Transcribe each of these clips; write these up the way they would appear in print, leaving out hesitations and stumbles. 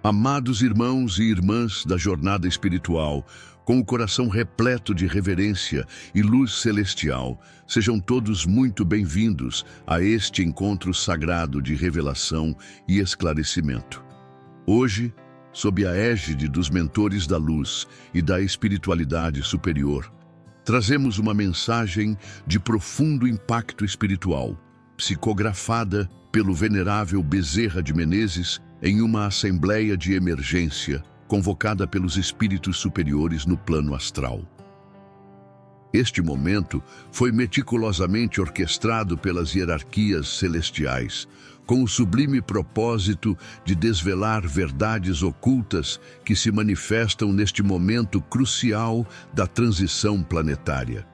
Amados irmãos e irmãs da jornada espiritual, com o coração repleto de reverência e luz celestial, sejam todos muito bem-vindos a este encontro sagrado de revelação e esclarecimento. Hoje, sob a égide dos mentores da luz e da espiritualidade superior, trazemos uma mensagem de profundo impacto espiritual, psicografada pelo venerável Bezerra de Menezes em uma assembleia de emergência convocada pelos espíritos superiores no plano astral. Este momento foi meticulosamente orquestrado pelas hierarquias celestiais, com o sublime propósito de desvelar verdades ocultas que se manifestam neste momento crucial da transição planetária.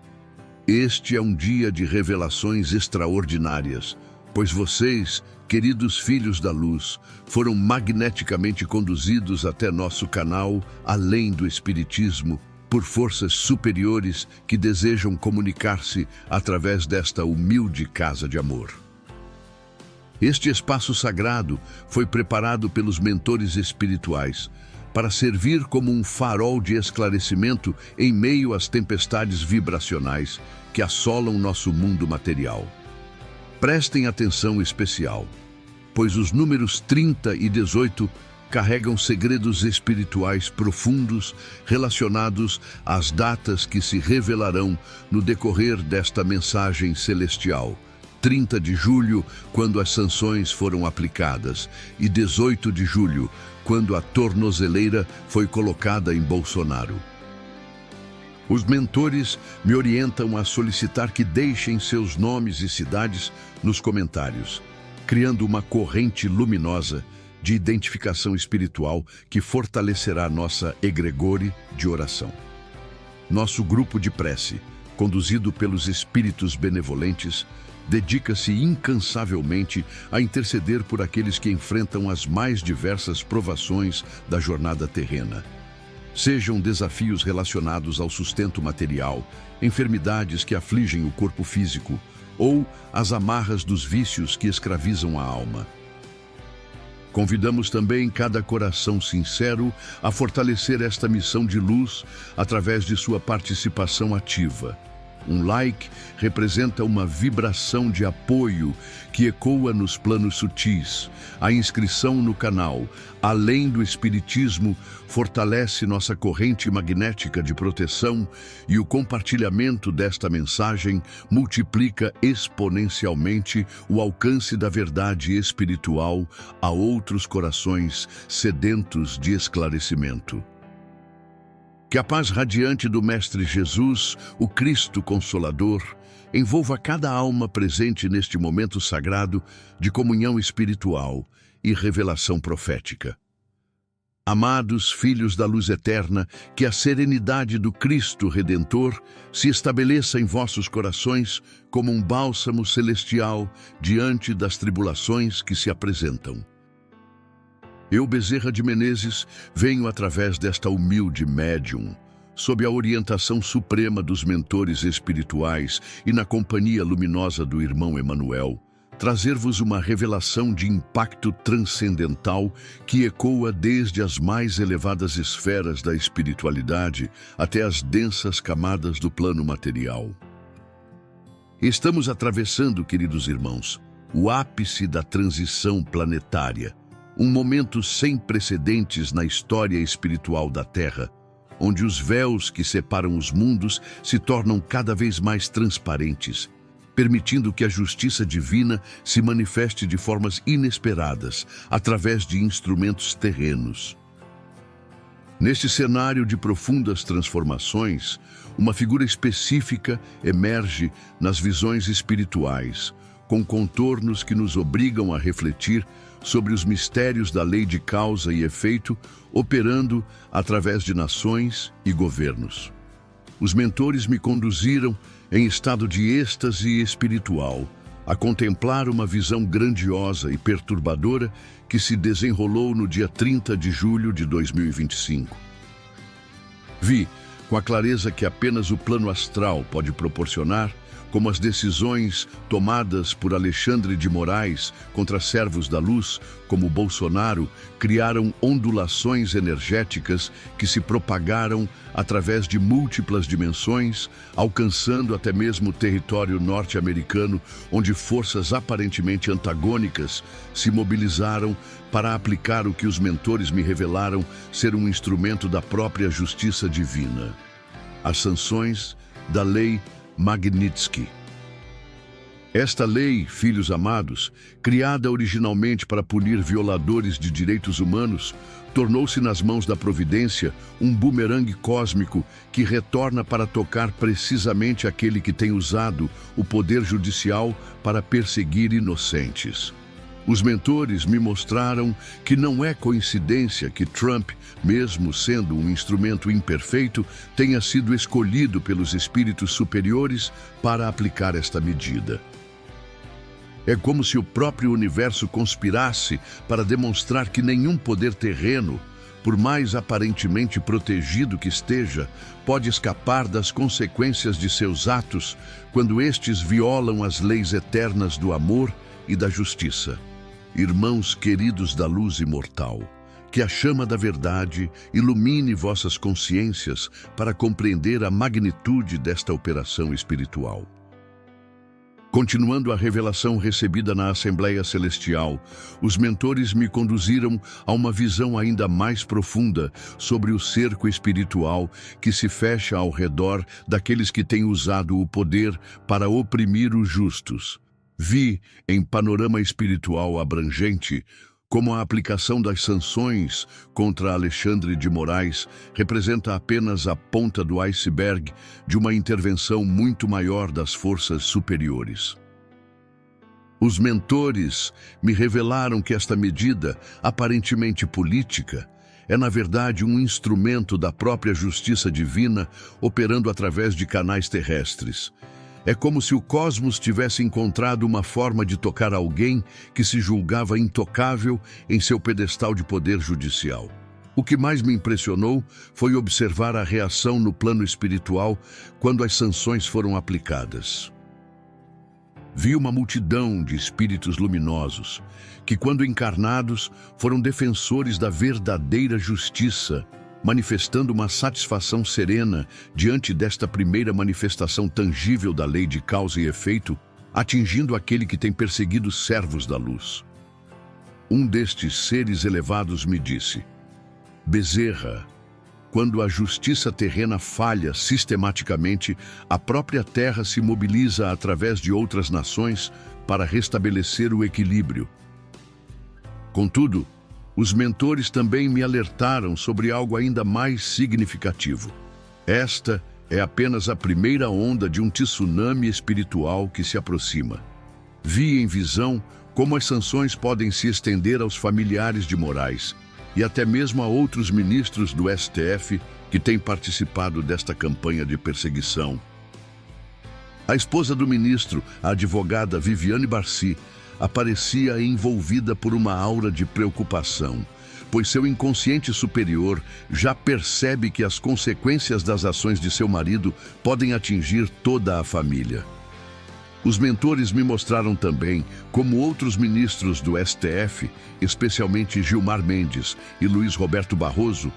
Este é um dia de revelações extraordinárias, pois vocês, queridos filhos da luz, foram magneticamente conduzidos até nosso canal Além do Espiritismo por forças superiores que desejam comunicar-se através desta humilde casa de amor. Este espaço sagrado foi preparado pelos mentores espirituais para servir como um farol de esclarecimento em meio às tempestades vibracionais que assolam nosso mundo material. Prestem atenção especial, pois os números 30 e 18 carregam segredos espirituais profundos relacionados às datas que se revelarão no decorrer desta mensagem celestial. 30 de julho, quando as sanções foram aplicadas, e 18 de julho, quando a tornozeleira foi colocada em Bolsonaro. Os mentores me orientam a solicitar que deixem seus nomes e cidades nos comentários, criando uma corrente luminosa de identificação espiritual que fortalecerá nossa egregore de oração. Nosso grupo de prece, conduzido pelos espíritos benevolentes, dedica-se incansavelmente a interceder por aqueles que enfrentam as mais diversas provações da jornada terrena. Sejam desafios relacionados ao sustento material, enfermidades que afligem o corpo físico, ou as amarras dos vícios que escravizam a alma. Convidamos também cada coração sincero a fortalecer esta missão de luz através de sua participação ativa. Um like representa uma vibração de apoio que ecoa nos planos sutis. A inscrição no canal Além do Espiritismo fortalece nossa corrente magnética de proteção e o compartilhamento desta mensagem multiplica exponencialmente o alcance da verdade espiritual a outros corações sedentos de esclarecimento. Que a paz radiante do Mestre Jesus, o Cristo Consolador, envolva cada alma presente neste momento sagrado de comunhão espiritual e revelação profética. Amados filhos da luz eterna, que a serenidade do Cristo Redentor se estabeleça em vossos corações como um bálsamo celestial diante das tribulações que se apresentam. Eu, Bezerra de Menezes, venho através desta humilde médium, sob a orientação suprema dos mentores espirituais e na companhia luminosa do irmão Emanuel, trazer-vos uma revelação de impacto transcendental que ecoa desde as mais elevadas esferas da espiritualidade até as densas camadas do plano material. Estamos atravessando, queridos irmãos, o ápice da transição planetária, um momento sem precedentes na história espiritual da Terra, onde os véus que separam os mundos se tornam cada vez mais transparentes, permitindo que a justiça divina se manifeste de formas inesperadas através de instrumentos terrenos. Neste cenário de profundas transformações, uma figura específica emerge nas visões espirituais, com contornos que nos obrigam a refletir sobre os mistérios da lei de causa e efeito operando através de nações e governos. Os mentores me conduziram, em estado de êxtase espiritual, a contemplar uma visão grandiosa e perturbadora que se desenrolou no dia 30 de julho de 2025. Vi com a clareza que apenas o plano astral pode proporcionar, como as decisões tomadas por Alexandre de Moraes contra servos da luz, como Bolsonaro, criaram ondulações energéticas que se propagaram através de múltiplas dimensões, alcançando até mesmo o território norte-americano, onde forças aparentemente antagônicas se mobilizaram para aplicar o que os mentores me revelaram ser um instrumento da própria justiça divina. As sanções da lei Magnitsky. Esta lei, filhos amados, criada originalmente para punir violadores de direitos humanos, tornou-se nas mãos da providência um bumerangue cósmico que retorna para tocar precisamente aquele que tem usado o poder judicial para perseguir inocentes. Os mentores me mostraram que não é coincidência que Trump, mesmo sendo um instrumento imperfeito, tenha sido escolhido pelos espíritos superiores para aplicar esta medida. É como se o próprio universo conspirasse para demonstrar que nenhum poder terreno, por mais aparentemente protegido que esteja, pode escapar das consequências de seus atos quando estes violam as leis eternas do amor e da justiça. Irmãos queridos da luz imortal, que a chama da verdade ilumine vossas consciências para compreender a magnitude desta operação espiritual. Continuando a revelação recebida na Assembleia Celestial, os mentores me conduziram a uma visão ainda mais profunda sobre o cerco espiritual que se fecha ao redor daqueles que têm usado o poder para oprimir os justos. Vi, em panorama espiritual abrangente, como a aplicação das sanções contra Alexandre de Moraes representa apenas a ponta do iceberg de uma intervenção muito maior das forças superiores. Os mentores me revelaram que esta medida, aparentemente política, é na verdade um instrumento da própria justiça divina operando através de canais terrestres. É como se o cosmos tivesse encontrado uma forma de tocar alguém que se julgava intocável em seu pedestal de poder judicial. O que mais me impressionou foi observar a reação no plano espiritual quando as sanções foram aplicadas. Vi uma multidão de espíritos luminosos que, quando encarnados, foram defensores da verdadeira justiça, manifestando uma satisfação serena diante desta primeira manifestação tangível da lei de causa e efeito, atingindo aquele que tem perseguido servos da luz. Um destes seres elevados me disse: Bezerra, quando a justiça terrena falha sistematicamente, a própria terra se mobiliza através de outras nações para restabelecer o equilíbrio. Contudo, os mentores também me alertaram sobre algo ainda mais significativo. Esta é apenas a primeira onda de um tsunami espiritual que se aproxima. Vi em visão como as sanções podem se estender aos familiares de Moraes e até mesmo a outros ministros do STF que têm participado desta campanha de perseguição. A esposa do ministro, a advogada Viviane Barci, aparecia envolvida por uma aura de preocupação, pois seu inconsciente superior já percebe que as consequências das ações de seu marido podem atingir toda a família. Os mentores me mostraram também como outros ministros do STF, especialmente Gilmar Mendes e Luiz Roberto Barroso,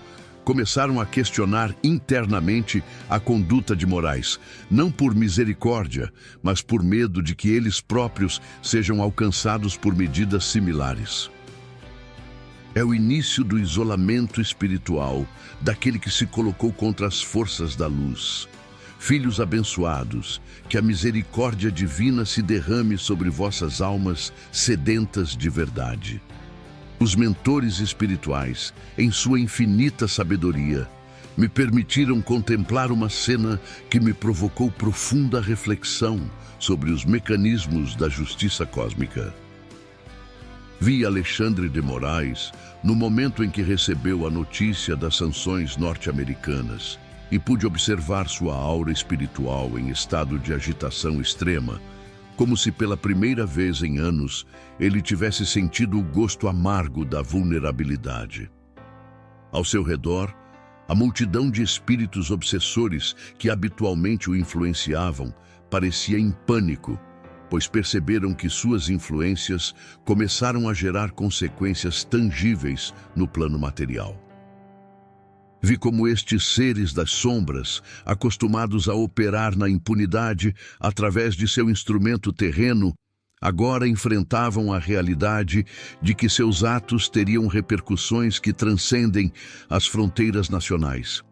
começaram a questionar internamente a conduta de Moraes, não por misericórdia, mas por medo de que eles próprios sejam alcançados por medidas similares. É o início do isolamento espiritual daquele que se colocou contra as forças da luz. Filhos abençoados, que a misericórdia divina se derrame sobre vossas almas sedentas de verdade. Os mentores espirituais, em sua infinita sabedoria, me permitiram contemplar uma cena que me provocou profunda reflexão sobre os mecanismos da justiça cósmica. Vi Alexandre de Moraes no momento em que recebeu a notícia das sanções norte-americanas e pude observar sua aura espiritual em estado de agitação extrema, como se pela primeira vez em anos ele tivesse sentido o gosto amargo da vulnerabilidade. Ao seu redor, A multidão de espíritos obsessores que habitualmente o influenciavam parecia em pânico, pois perceberam que suas influências começaram a gerar consequências tangíveis no plano material. Vi como estes seres das sombras, acostumados a operar na impunidade através de seu instrumento terreno, agora enfrentavam a realidade de que seus atos teriam repercussões que transcendem as fronteiras nacionais.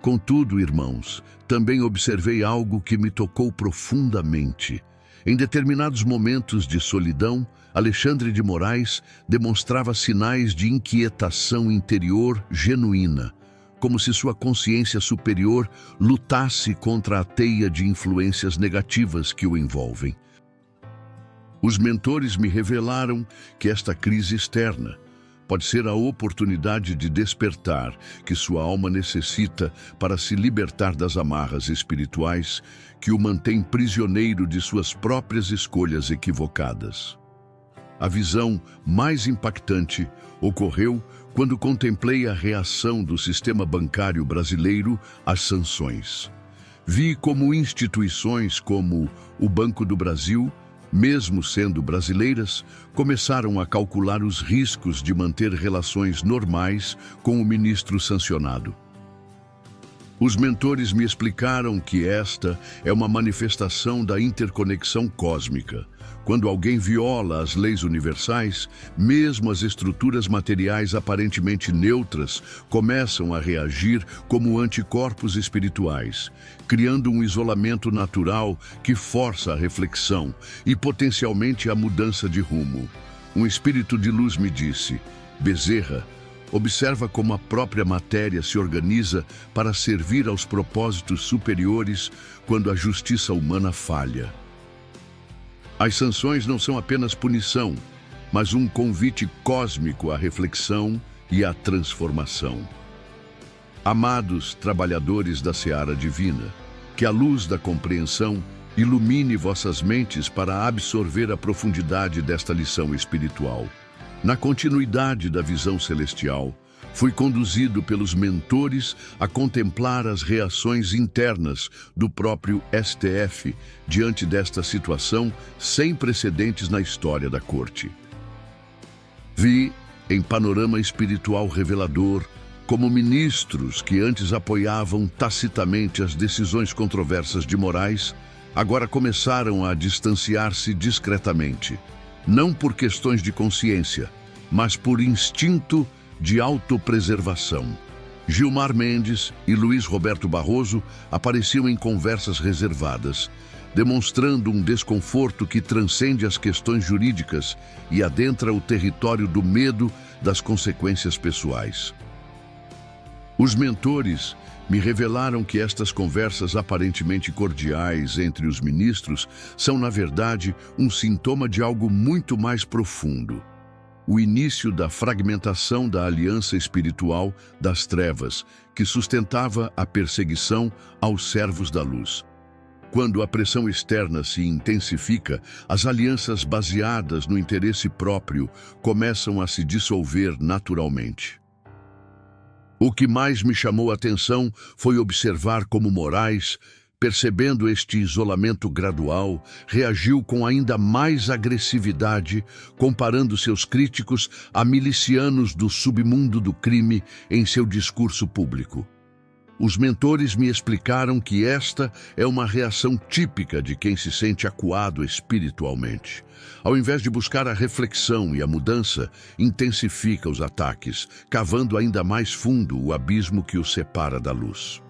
Contudo, irmãos, também observei algo que me tocou profundamente. Em determinados momentos de solidão, Alexandre de Moraes demonstrava sinais de inquietação interior genuína, como se sua consciência superior lutasse contra a teia de influências negativas que o envolvem. Os mentores me revelaram que esta crise externa pode ser a oportunidade de despertar que sua alma necessita para se libertar das amarras espirituais que o mantêm prisioneiro de suas próprias escolhas equivocadas. A visão mais impactante ocorreu quando contemplei a reação do sistema bancário brasileiro às sanções. Vi como instituições como o Banco do Brasil, mesmo sendo brasileiras, começaram a calcular os riscos de manter relações normais com o ministro sancionado. Os mentores me explicaram que esta é uma manifestação da interconexão cósmica. Quando alguém viola as leis universais, mesmo as estruturas materiais aparentemente neutras começam a reagir como anticorpos espirituais, criando um isolamento natural que força a reflexão e potencialmente a mudança de rumo. Um espírito de luz me disse: Bezerra, observa como a própria matéria se organiza para servir aos propósitos superiores quando a justiça humana falha. As sanções não são apenas punição, mas um convite cósmico à reflexão e à transformação. Amados trabalhadores da seara divina, que a luz da compreensão ilumine vossas mentes para absorver a profundidade desta lição espiritual. Na continuidade da visão celestial, fui conduzido pelos mentores a contemplar as reações internas do próprio STF diante desta situação sem precedentes na história da corte. Vi, em panorama espiritual revelador, como ministros que antes apoiavam tacitamente as decisões controversas de Moraes, agora começaram a distanciar-se discretamente, não por questões de consciência, mas por instinto de autopreservação. Gilmar Mendes e Luiz Roberto Barroso apareciam em conversas reservadas, demonstrando um desconforto que transcende as questões jurídicas e adentra o território do medo das consequências pessoais. Os mentores me revelaram que estas conversas aparentemente cordiais entre os ministros são, na verdade, um sintoma de algo muito mais profundo. O início da fragmentação da aliança espiritual das trevas, que sustentava a perseguição aos servos da luz. Quando a pressão externa se intensifica, as alianças baseadas no interesse próprio começam a se dissolver naturalmente. O que mais me chamou a atenção foi observar como Moraes, percebendo este isolamento gradual, reagiu com ainda mais agressividade, comparando seus críticos a milicianos do submundo do crime em seu discurso público. Os mentores me explicaram que esta é uma reação típica de quem se sente acuado espiritualmente. Ao invés de buscar a reflexão e a mudança, intensifica os ataques, cavando ainda mais fundo o abismo que o separa da luz.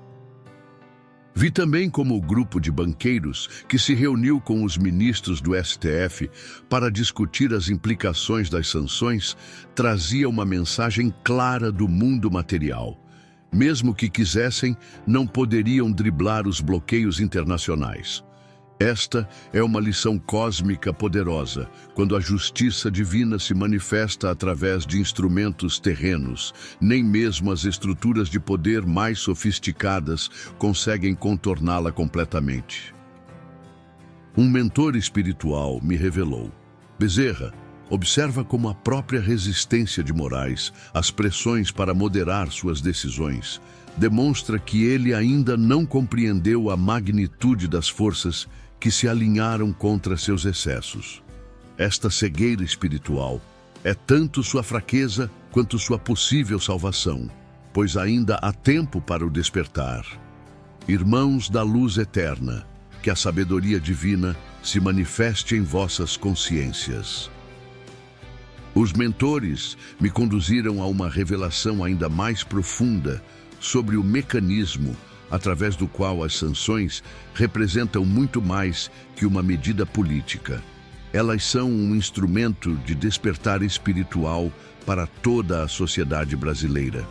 Vi também como o grupo de banqueiros que se reuniu com os ministros do STF para discutir as implicações das sanções trazia uma mensagem clara do mundo material. Mesmo que quisessem, não poderiam driblar os bloqueios internacionais. Esta é uma lição cósmica poderosa, quando a justiça divina se manifesta através de instrumentos terrenos. Nem mesmo as estruturas de poder mais sofisticadas conseguem contorná-la completamente. Um mentor espiritual me revelou: Bezerra, observa como a própria resistência de Moraes às pressões para moderar suas decisões demonstra que ele ainda não compreendeu a magnitude das forças que se alinharam contra seus excessos. Esta cegueira espiritual é tanto sua fraqueza quanto sua possível salvação, pois ainda há tempo para o despertar. Irmãos da luz eterna, que a sabedoria divina se manifeste em vossas consciências. Os mentores me conduziram a uma revelação ainda mais profunda sobre o mecanismo através do qual as sanções representam muito mais que uma medida política. Elas são um instrumento de despertar espiritual para toda a sociedade brasileira.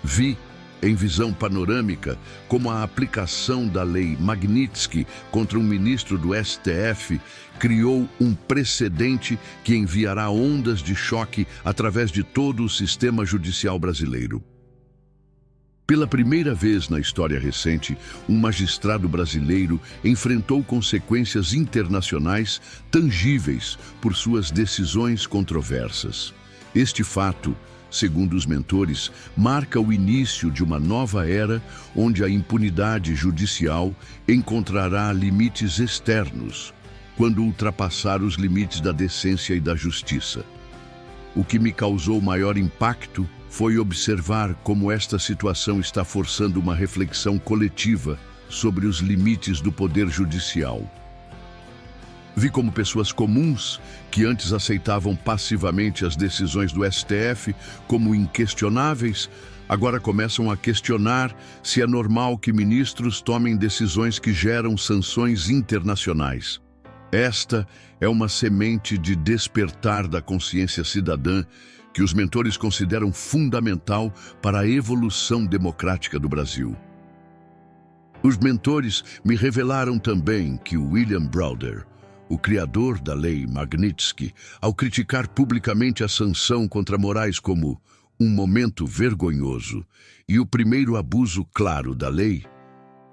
Vi, em visão panorâmica, como a aplicação da lei Magnitsky contra um ministro do STF criou um precedente que enviará ondas de choque através de todo o sistema judicial brasileiro. Pela primeira vez na história recente, um magistrado brasileiro enfrentou consequências internacionais tangíveis por suas decisões controversas. Este fato, segundo os mentores, marca o início de uma nova era onde a impunidade judicial encontrará limites externos, quando ultrapassar os limites da decência e da justiça. O que me causou maior impacto foi observar como esta situação está forçando uma reflexão coletiva sobre os limites do poder judicial. Vi como pessoas comuns, que antes aceitavam passivamente as decisões do STF como inquestionáveis, agora começam a questionar se é normal que ministros tomem decisões que geram sanções internacionais. Esta é uma semente de despertar da consciência cidadã que os mentores consideram fundamental para a evolução democrática do Brasil. Os mentores me revelaram também que William Browder, o criador da lei Magnitsky, ao criticar publicamente a sanção contra Moraes como um momento vergonhoso e o primeiro abuso claro da lei,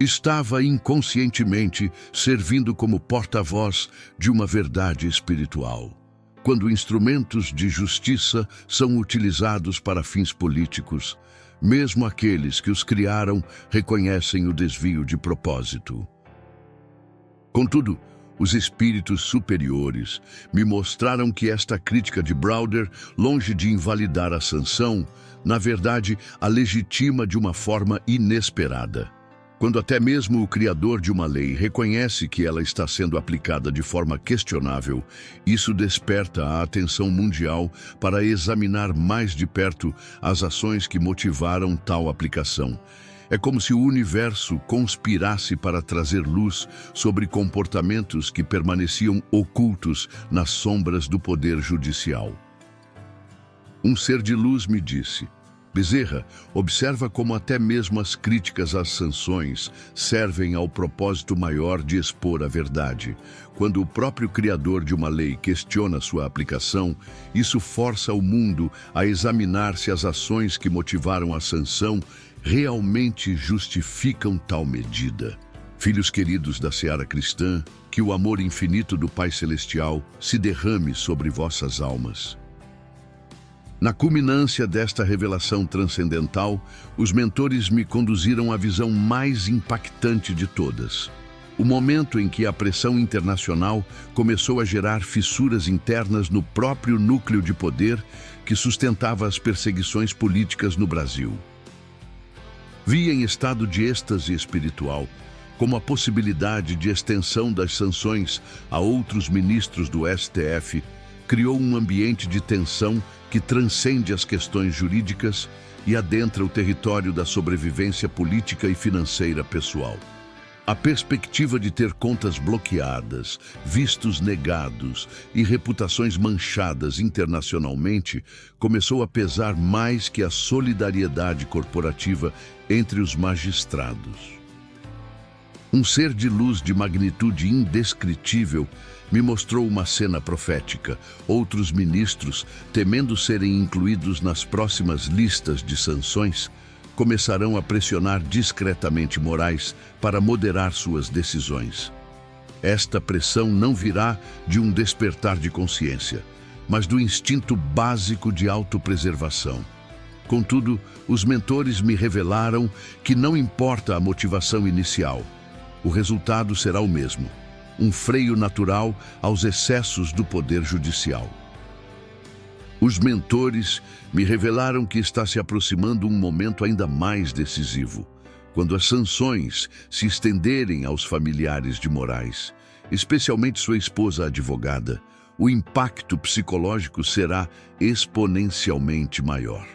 estava inconscientemente servindo como porta-voz de uma verdade espiritual. Quando instrumentos de justiça são utilizados para fins políticos, mesmo aqueles que os criaram reconhecem o desvio de propósito. Contudo, os espíritos superiores me mostraram que esta crítica de Browder, longe de invalidar a sanção, na verdade, a legitima de uma forma inesperada. Quando até mesmo o criador de uma lei reconhece que ela está sendo aplicada de forma questionável, isso desperta a atenção mundial para examinar mais de perto as ações que motivaram tal aplicação. É como se o universo conspirasse para trazer luz sobre comportamentos que permaneciam ocultos nas sombras do poder judicial. Um ser de luz me disse: Bezerra, observa como até mesmo as críticas às sanções servem ao propósito maior de expor a verdade. Quando o próprio criador de uma lei questiona sua aplicação, isso força o mundo a examinar se as ações que motivaram a sanção realmente justificam tal medida. Filhos queridos da seara cristã, que o amor infinito do Pai Celestial se derrame sobre vossas almas. Na culminância desta revelação transcendental, os mentores me conduziram à visão mais impactante de todas. O momento em que a pressão internacional começou a gerar fissuras internas no próprio núcleo de poder que sustentava as perseguições políticas no Brasil. Vi em estado de êxtase espiritual como a possibilidade de extensão das sanções a outros ministros do STF criou um ambiente de tensão que transcende as questões jurídicas e adentra o território da sobrevivência política e financeira pessoal. A perspectiva de ter contas bloqueadas, vistos negados e reputações manchadas internacionalmente começou a pesar mais que a solidariedade corporativa entre os magistrados. Um ser de luz de magnitude indescritível me mostrou uma cena profética. Outros ministros, temendo serem incluídos nas próximas listas de sanções, começarão a pressionar discretamente Moraes para moderar suas decisões. Esta pressão não virá de um despertar de consciência, mas do instinto básico de autopreservação. Contudo, os mentores me revelaram que não importa a motivação inicial, o resultado será o mesmo: um freio natural aos excessos do poder judicial. Os mentores me revelaram que está se aproximando um momento ainda mais decisivo, quando as sanções se estenderem aos familiares de Moraes, especialmente sua esposa advogada. O impacto psicológico será exponencialmente maior.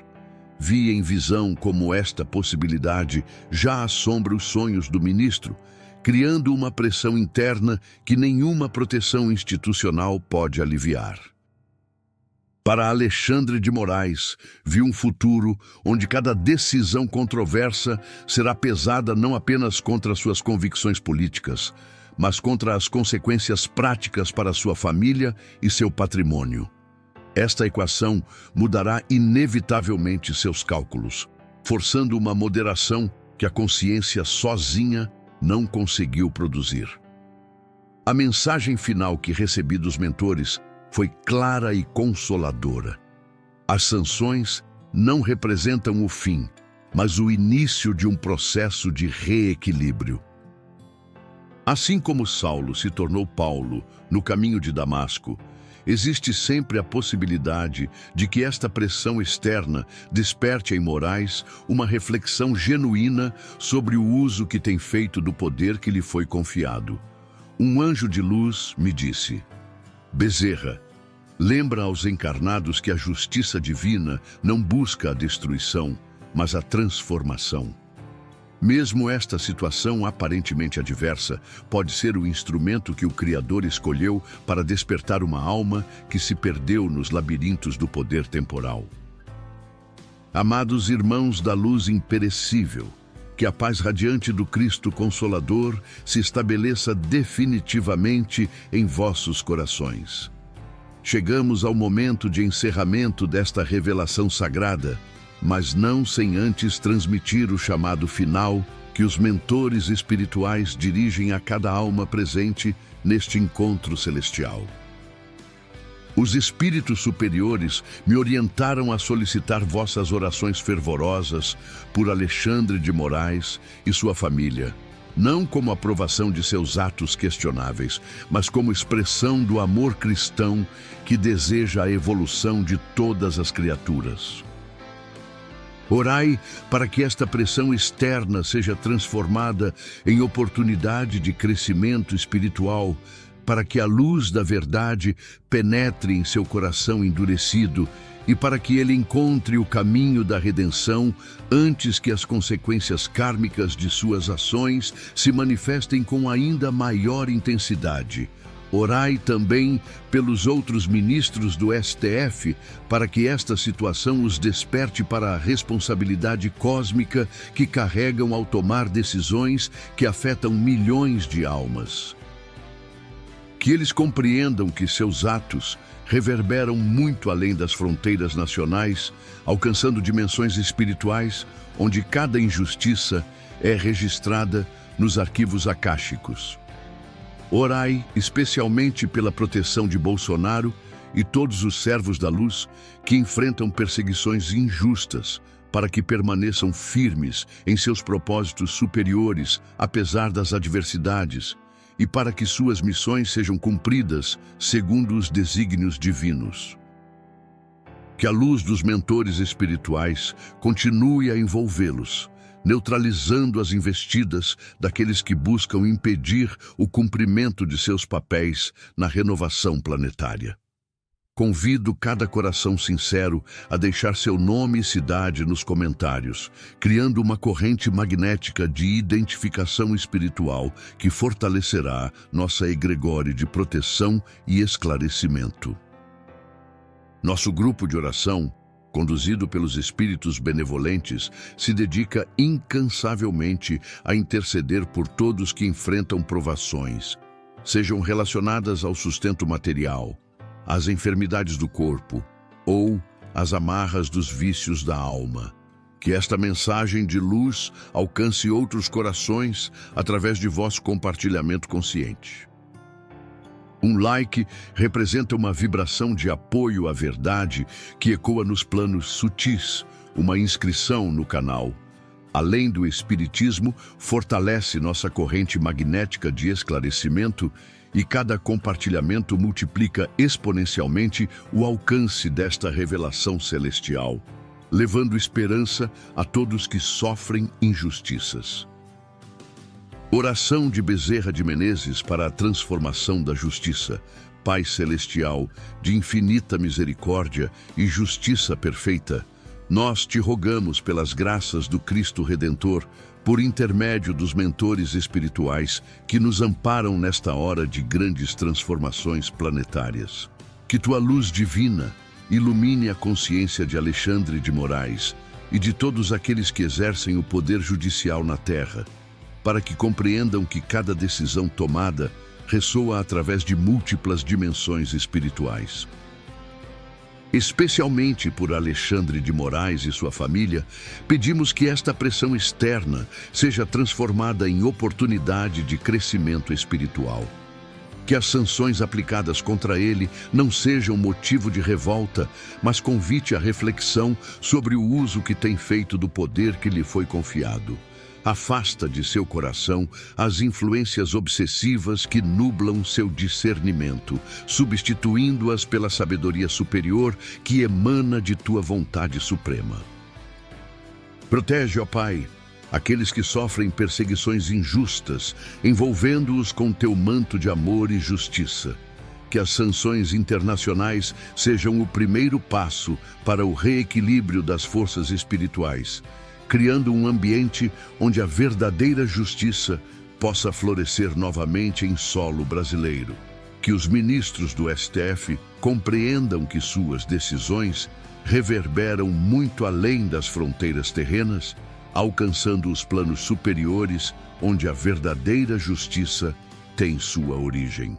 Vi em visão como esta possibilidade já assombra os sonhos do ministro, criando uma pressão interna que nenhuma proteção institucional pode aliviar. Para Alexandre de Moraes, vi um futuro onde cada decisão controversa será pesada não apenas contra suas convicções políticas, mas contra as consequências práticas para sua família e seu patrimônio. Esta equação mudará inevitavelmente seus cálculos, forçando uma moderação que a consciência sozinha não conseguiu produzir. A mensagem final que recebi dos mentores foi clara e consoladora. As sanções não representam o fim, mas o início de um processo de reequilíbrio. Assim como Saulo se tornou Paulo no caminho de Damasco, existe sempre a possibilidade de que esta pressão externa desperte em Moraes uma reflexão genuína sobre o uso que tem feito do poder que lhe foi confiado. Um anjo de luz me disse: Bezerra, lembra aos encarnados que a justiça divina não busca a destruição, mas a transformação. Mesmo esta situação aparentemente adversa pode ser o instrumento que o Criador escolheu para despertar uma alma que se perdeu nos labirintos do poder temporal. Amados irmãos da luz imperecível, que a paz radiante do Cristo Consolador se estabeleça definitivamente em vossos corações. Chegamos ao momento de encerramento desta revelação sagrada, mas não sem antes transmitir o chamado final que os mentores espirituais dirigem a cada alma presente neste encontro celestial. Os espíritos superiores me orientaram a solicitar vossas orações fervorosas por Alexandre de Moraes e sua família, não como aprovação de seus atos questionáveis, mas como expressão do amor cristão que deseja a evolução de todas as criaturas. Orai para que esta pressão externa seja transformada em oportunidade de crescimento espiritual, para que a luz da verdade penetre em seu coração endurecido e para que ele encontre o caminho da redenção antes que as consequências kármicas de suas ações se manifestem com ainda maior intensidade. Orai também pelos outros ministros do STF para que esta situação os desperte para a responsabilidade cósmica que carregam ao tomar decisões que afetam milhões de almas. Que eles compreendam que seus atos reverberam muito além das fronteiras nacionais, alcançando dimensões espirituais, onde cada injustiça é registrada nos arquivos akáshicos. Orai especialmente pela proteção de Bolsonaro e todos os servos da luz que enfrentam perseguições injustas, para que permaneçam firmes em seus propósitos superiores, apesar das adversidades, e para que suas missões sejam cumpridas segundo os desígnios divinos. Que a luz dos mentores espirituais continue a envolvê-los, neutralizando as investidas daqueles que buscam impedir o cumprimento de seus papéis na renovação planetária. Convido cada coração sincero a deixar seu nome e cidade nos comentários, criando uma corrente magnética de identificação espiritual que fortalecerá nossa egregória de proteção e esclarecimento. Nosso grupo de oração, conduzido pelos espíritos benevolentes, se dedica incansavelmente a interceder por todos que enfrentam provações, sejam relacionadas ao sustento material, às enfermidades do corpo ou às amarras dos vícios da alma. Que esta mensagem de luz alcance outros corações através de vosso compartilhamento consciente. Um like representa uma vibração de apoio à verdade que ecoa nos planos sutis, uma inscrição no canal. Além do espiritismo, fortalece nossa corrente magnética de esclarecimento e cada compartilhamento multiplica exponencialmente o alcance desta revelação celestial, levando esperança a todos que sofrem injustiças. Oração de Bezerra de Menezes para a transformação da justiça. Pai Celestial, de infinita misericórdia e justiça perfeita, nós te rogamos pelas graças do Cristo Redentor, por intermédio dos mentores espirituais que nos amparam nesta hora de grandes transformações planetárias. Que tua luz divina ilumine a consciência de Alexandre de Moraes e de todos aqueles que exercem o poder judicial na Terra, para que compreendam que cada decisão tomada ressoa através de múltiplas dimensões espirituais. Especialmente por Alexandre de Moraes e sua família, pedimos que esta pressão externa seja transformada em oportunidade de crescimento espiritual. Que as sanções aplicadas contra ele não sejam motivo de revolta, mas convite à reflexão sobre o uso que tem feito do poder que lhe foi confiado. Afasta de seu coração as influências obsessivas que nublam seu discernimento, substituindo-as pela sabedoria superior que emana de tua vontade suprema. Protege, ó Pai, aqueles que sofrem perseguições injustas, envolvendo-os com teu manto de amor e justiça. Que as sanções internacionais sejam o primeiro passo para o reequilíbrio das forças espirituais, criando um ambiente onde a verdadeira justiça possa florescer novamente em solo brasileiro. Que os ministros do STF compreendam que suas decisões reverberam muito além das fronteiras terrenas, alcançando os planos superiores onde a verdadeira justiça tem sua origem.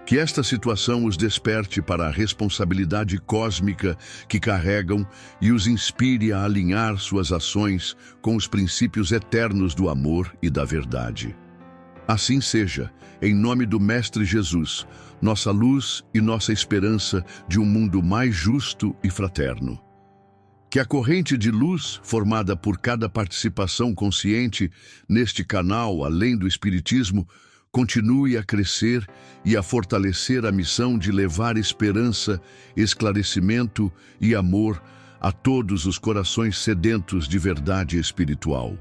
Que esta situação os desperte para a responsabilidade cósmica que carregam e os inspire a alinhar suas ações com os princípios eternos do amor e da verdade. Assim seja, em nome do Mestre Jesus, nossa luz e nossa esperança de um mundo mais justo e fraterno. Que a corrente de luz, formada por cada participação consciente neste canal além do Espiritismo, continue a crescer e a fortalecer a missão de levar esperança, esclarecimento e amor a todos os corações sedentos de verdade espiritual.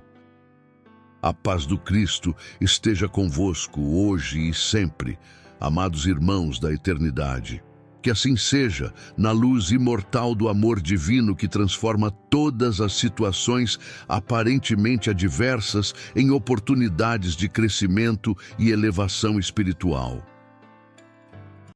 A paz do Cristo esteja convosco hoje e sempre, amados irmãos da eternidade. Que assim seja, na luz imortal do amor divino que transforma todas as situações aparentemente adversas em oportunidades de crescimento e elevação espiritual.